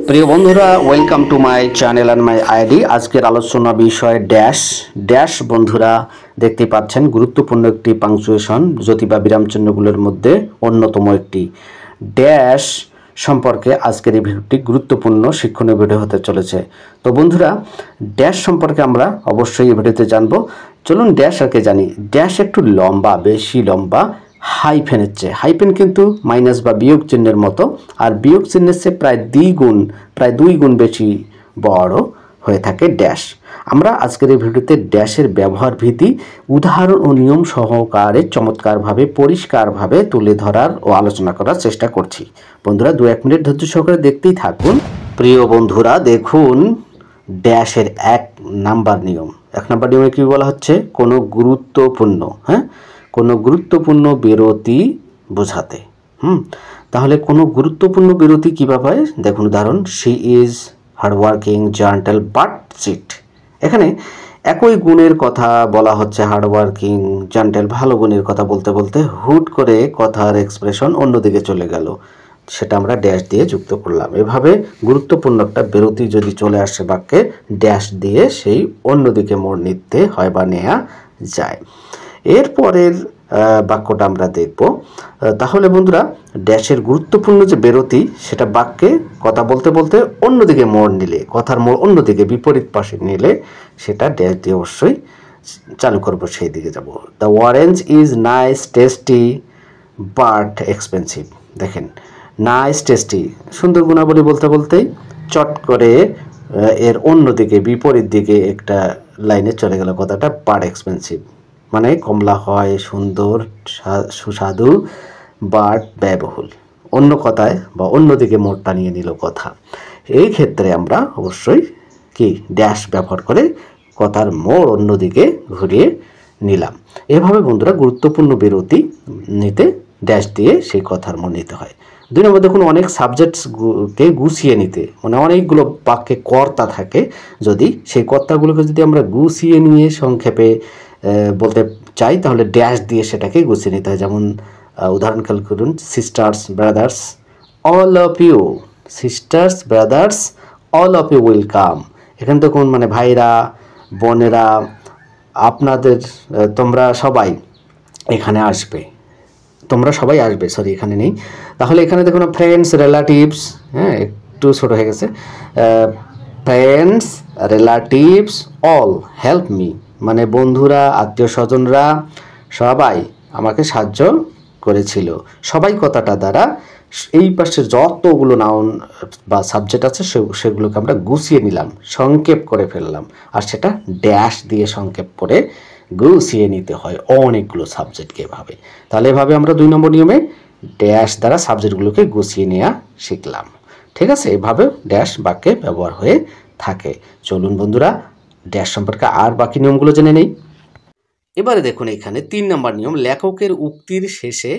প্রিয় বন্ধুরা, welcome to my channel and my ID. আজকের আলোচনা বিষয় ড্যাশ। ড্যাশ বন্ধুরা দেখতে পাচ্ছেন গুরুত্বপূর্ণ একটি পাংচুয়েশন, জ্যোতি বা বিরামচিহ্নগুলোর মধ্যে অন্যতম একটি। ড্যাশ সম্পর্কে আজকের এই ভিডিওটি গুরুত্বপূর্ণ শিক্ষণীয় ভিডিও হতে চলেছে। তো বন্ধুরা, ড্যাশ সম্পর্কে আমরা অবশ্যই এই ভিডিওতে জানবো। চলুন ড্যাশ আগে জানি। ড্যাশ একটু লম্বা, বেশি লম্বা হাইফেনের চেয়ে। হাইফেন কিন্তু মাইনাস বা বিয়োগ চিহ্নের মতো, আর বিয়োগ চিহ্নের চেয়ে প্রায় দুই গুণ বেশি বড় হয়ে থাকে ড্যাশ। আমরা আজকের এই ভিডিওতে ড্যাশের ব্যবহার ভীতি, উদাহরণ ও নিয়ম সহকারে চমৎকারভাবে পরিষ্কারভাবে তুলে ধরার ও আলোচনা করার চেষ্টা করছি। বন্ধুরা 2-1 মিনিট ধৈর্য সহকারে দেখতেই থাকুন। প্রিয় বন্ধুরা দেখুন, ড্যাশের 1 নাম্বার নিয়ম। 1 নাম্বার নিয়মে কী বলা হচ্ছে? কোনো গুরুত্বপূর্ণ বিরতি বোঝাতে। তাহলে কোনো গুরুত্বপূর্ণ বিরতি কীভাবে হয় দেখুন। উদাহরণ, she is hardworking, gentle but cheat. এখানে একই গুণের কথা বলা হচ্ছে, হার্ডওয়ার্কিং, জেন্টল, ভালো গুণের কথা বলতে বলতে হুট করে কথার এক্সপ্রেশন অন্যদিকে চলে গেল, সেটা আমরা ড্যাশ দিয়ে যুক্ত করলাম। এভাবে গুরুত্বপূর্ণ একটা বিরতি যদি চলে আসে বাক্যে, ড্যাশ দিয়ে সেই অন্যদিকে মোড় নিতে হয় বা নেওয়া যায়। এরপরের বাক্যটা আমরা দেখব। তাহলে বন্ধুরা, ড্যাশের গুরুত্বপূর্ণ যে বিরতি, সেটা বাক্যে কথা বলতে বলতে অন্যদিকে মোড় নিলে, কথার মোড় অন্যদিকে বিপরীত পাশে নিলে, সেটা ড্যাশ দিয়ে অবশ্যই চালু করব, সেই দিকে যাব। The orange is nice, tasty but expensive. দেখেন, নাইস, টেস্টি, সুন্দর গুণাবলী বলতে বলতেই চট করে এর অন্যদিকে বিপরীত দিকে একটা লাইনে চলে গেল কথাটা, বাট এক্সপেন্সিভ। মানে কমলা হয় সুন্দর, সুস্বাদু, বাট ব্যয়বহুল। অন্য কথায় বা অন্যদিকে মোড়টা নিয়ে নিল কথা। এই ক্ষেত্রে আমরা অবশ্যই কি ড্যাশ ব্যবহার করে কথার মোড় অন্যদিকে ঘুরিয়ে নিলাম। এভাবে বন্ধুরা গুরুত্বপূর্ণ বিরতি নিতে ড্যাশ দিয়ে সেই কথার মোড় নিতে হয়। 2 নম্বর দেখুন, অনেক সাবজেক্টসকে গুছিয়ে নিতে, মানে অনেকগুলো বাক্যে কর্তা থাকে, যদি সেই কর্তাগুলোকে যদি আমরা গুছিয়ে নিয়ে সংক্ষেপে বলতে চাই, তাহলে ড্যাশ দিয়ে সেটাকে গুছিয়ে নিতে হয়। যেমন উদাহরণ খেয়াল করুন, sisters brothers all of you, sisters brothers all of you will come. এখানে দেখুন, মানে ভাইরা বোনেরা আপনাদের, তোমরা সবাই এখানে আসবে, সরি এখানে নেই। তাহলে এখানে দেখুন, ফ্রেন্ডস রিলেটিভস, একটু ছোট হয়ে গেছে, friends relatives all help me, মানে বন্ধুরা আত্মীয় স্বজনরা সবাই আমাকে সাহায্য করেছিল। সবাই কথাটা দ্বারা এই পাশে যতগুলো নাউন বা সাবজেক্ট আছে সেগুলোকে আমরা গুছিয়ে নিলাম, সংক্ষেপ করে ফেললাম, আর সেটা ড্যাশ দিয়ে সংক্ষেপ করে গুছিয়ে নিতে হয় অনেকগুলো সাবজেক্টকে এভাবে। তাহলে এভাবে আমরা 2 নম্বর নিয়মে ড্যাশ দ্বারা সাবজেক্টগুলোকে গুছিয়ে নেওয়া শিখলাম। ঠিক আছে, এভাবে ড্যাশ বাক্যে ব্যবহার হয়ে থাকে। চলুন বন্ধুরা, ড্যাশ সম্পর্কে আর বাকি নিয়মগুলো জেনে নেই। এবারে দেখুন, এখানে 3 নম্বর নিয়ম, লেখকের উক্তির শেষে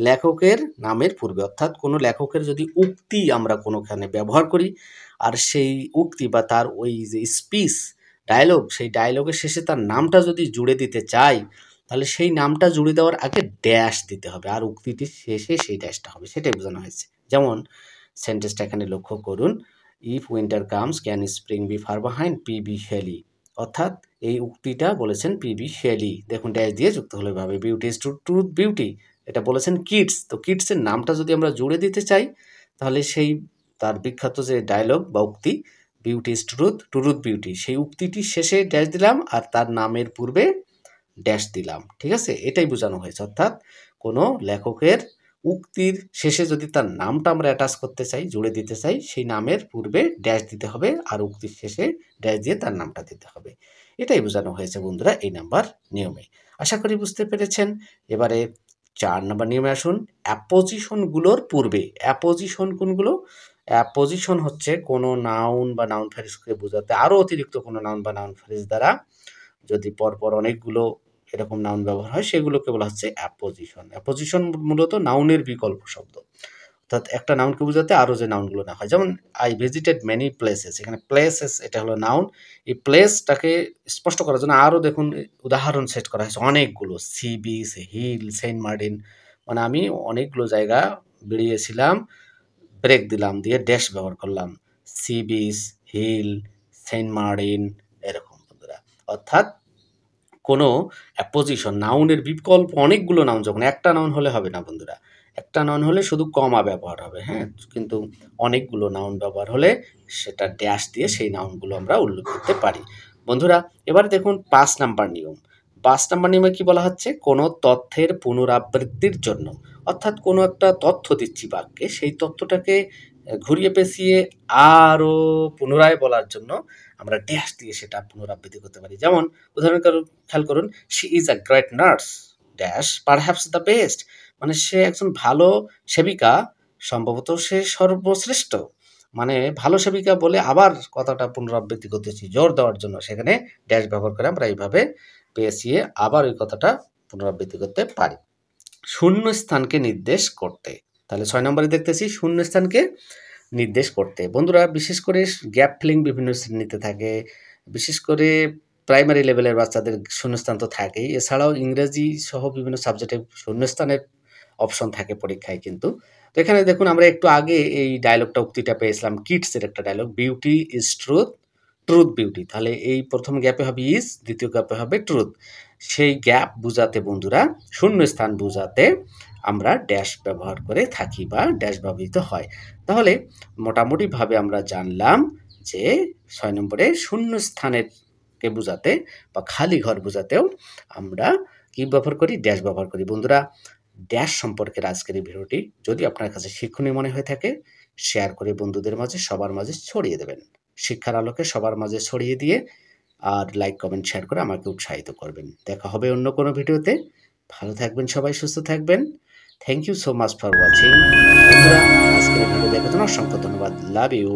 লেখকের নামের পূর্বে, অর্থাৎ কোনো লেখকের যদি উক্তি আমরা কোনোখানে ব্যবহার করি, আর সেই উক্তি বা তার ওই যে স্পিচ ডায়লগ, সেই ডায়লগের শেষে তার নামটা যদি জুড়ে দিতে চাই, তাহলে সেই নামটা জুড়ে দেওয়ার আগে ড্যাশ দিতে হবে, আর উক্তিটির শেষে সেই ড্যাশটা হবে, সেটাই বোঝানো হয়েছে। যেমন সেন্টেন্সটা এখানে লক্ষ্য করুন, if winter comes can spring be far behind P B Shelley. অর্থাৎ এই উক্তিটা বলেছেন পিবি শেলি। দেখুন ড্যাশ দিয়ে যুক্ত হলো এভাবে। বিউটি ইজ ট্রুথ বিউটি, এটা বলেছেন কিডস। তো কিডসের নামটা যদি আমরা জুড়ে দিতে চাই, তাহলে সেই তার বিখ্যাত যে ডায়লগ বা উক্তি, বিউটি ইজ ট্রুথ বিউটি, সেই উক্তিটির শেষে ড্যাশ দিলাম, আর তার নামের পূর্বে ড্যাশ দিলাম। ঠিক আছে, এটাই বোঝানো হয়েছে। অর্থাৎ কোনো লেখকের উক্তির শেষে যদি তার নামটা আমরা অ্যাটাচ করতে চাই, জুড়ে দিতে চাই, সেই নামের পূর্বে ড্যাশ দিতে হবে, আর উক্তির শেষে ড্যাশ দিয়ে তার নামটা দিতে হবে। এটাই বোঝানো হয়েছে বন্ধুরা এই নাম্বার নিয়মে। আশা করি বুঝতে পেরেছেন। এবারে 4 নম্বর নিয়মে আসুন, অ্যাপোজিশনগুলোর পূর্বে। অ্যাপোজিশন কোনগুলো? অ্যাপোজিশন হচ্ছে কোনো নাউন বা নাউন ফ্রেজকে বোঝাতে আরও অতিরিক্ত কোনো নাউন বা নাউন ফ্রেজ দ্বারা যদি পরপর অনেকগুলো এরকম নাউন ব্যবহার হয়, সেগুলোকে বলা হচ্ছে অ্যাপোজিশন। অ্যাপোজিশন মূলত নাউনের বিকল্প শব্দ, অর্থাৎ একটা নাউনকে বোঝাতে আরও যে নাউনগুলো না হয়। যেমন আই ভিজিটেড মেনি প্লেসেস, এখানে প্লেসেস এটা হলো নাউন। এই প্লেসটাকে স্পষ্ট করার জন্য আরও দেখুন উদাহরণ সেট করা হয়েছে অনেকগুলো, sea beach, hill, Saint Martin, মানে আমি অনেকগুলো জায়গা বেরিয়েছিলাম, ব্রেক দিলাম দিয়ে ড্যাশ ব্যবহার করলাম। Sea beach, hill, Saint Martin, এরকম বন্ধুরা। অর্থাৎ কোনো অ্যাপোজিশন নাউনের বিকল্প অনেকগুলো নাউন, যখন একটা নাউন হলে হবে না বন্ধুরা, একটা নাউন হলে শুধু কমা ব্যবহার হবে, হ্যাঁ, কিন্তু অনেকগুলো নাউন ব্যবহার হলে সেটা ড্যাশ দিয়ে সেই নাউনগুলো আমরা উল্লেখ করতে পারি বন্ধুরা। এবার দেখুন 5 নাম্বার নিয়ম। 5 নাম্বার নিয়মে কি বলা হচ্ছে, কোনো তথ্যের পুনরাবৃত্তির জন্য, অর্থাৎ কোনো একটা তথ্য দিচ্ছি বাক্যে, সেই তথ্যটাকে ঘুরিয়ে পেঁচিয়ে আরও পুনরায় বলার জন্য আমরা ড্যাশ দিয়ে সেটা পুনরাবৃত্তি করতে পারি। যেমন উদাহরণ খেয়াল করুন, she is a great nurse dash perhaps the best, মানে সে একজন ভালো সেবিকা, সম্ভবত সে সর্বশ্রেষ্ঠ। মানে ভালো সেবিকা বলে আবার কথাটা পুনরাবৃত্তি করতেছি জোর দেওয়ার জন্য, সেখানে ড্যাশ ব্যবহার করে আমরা এইভাবে পেঁচিয়ে আবার ওই কথাটা পুনরাবৃত্তি করতে পারি। শূন্য স্থানকে নির্দেশ করতে, তাহলে 6 নম্বরে দেখতেছি শূন্য স্থানকে নির্দেশ করতে। বন্ধুরা বিশেষ করে গ্যাপ ফিলিং বিভিন্ন শ্রেণীতে থাকে, বিশেষ করে প্রাইমারি লেভেলের বাচ্চাদের শূন্যস্থান তো থাকেই, এছাড়াও ইংরেজি সহ বিভিন্ন সাবজেক্টে শূন্যস্থানের অপশন থাকে পরীক্ষায় কিন্তু। তো এখানে দেখুন আমরা একটু আগে এই ডায়লগটা উক্তিটা পেয়েছিলাম, কিডসের একটা ডায়লগ, beauty is truth, truth beauty. তাহলে এই প্রথম গ্যাপে হবে ইজ, দ্বিতীয় গ্যাপে হবে ট্রুথ। সেই গ্যাপ বোঝাতে বন্ধুরা, শূন্য স্থান বোঝাতে আমরা ড্যাশ ব্যবহার করে থাকি বা ড্যাশ ব্যবহৃত হয়। তাহলে মোটামুটিভাবে আমরা জানলাম যে 6 নম্বরে শূন্য স্থানের কে বোঝাতে বা খালি ঘর বোঝাতেও আমরা কি ব্যবহার করি, ড্যাশ ব্যবহার করি বন্ধুরা। ড্যাশ সম্পর্কের আজকের এই ভিডিওটি যদি আপনার কাছে শিক্ষণীয় মনে হয়ে থাকে, শেয়ার করে বন্ধুদের মাঝে সবার মাঝে ছড়িয়ে দেবেন। শিক্ষার আলোকে সবার মাঝে ছড়িয়ে দিয়ে আর লাইক কমেন্ট শেয়ার করে আমাকে উৎসাহিত করবেন। দেখা হবে অন্য কোনো ভিডিওতে। ভালো থাকবেন সবাই, সুস্থ থাকবেন। Thank you so much for watching বন্ধুরা। আজকের ভিডিও দেখার জন্য অসংখ্য ধন্যবাদ। Love you.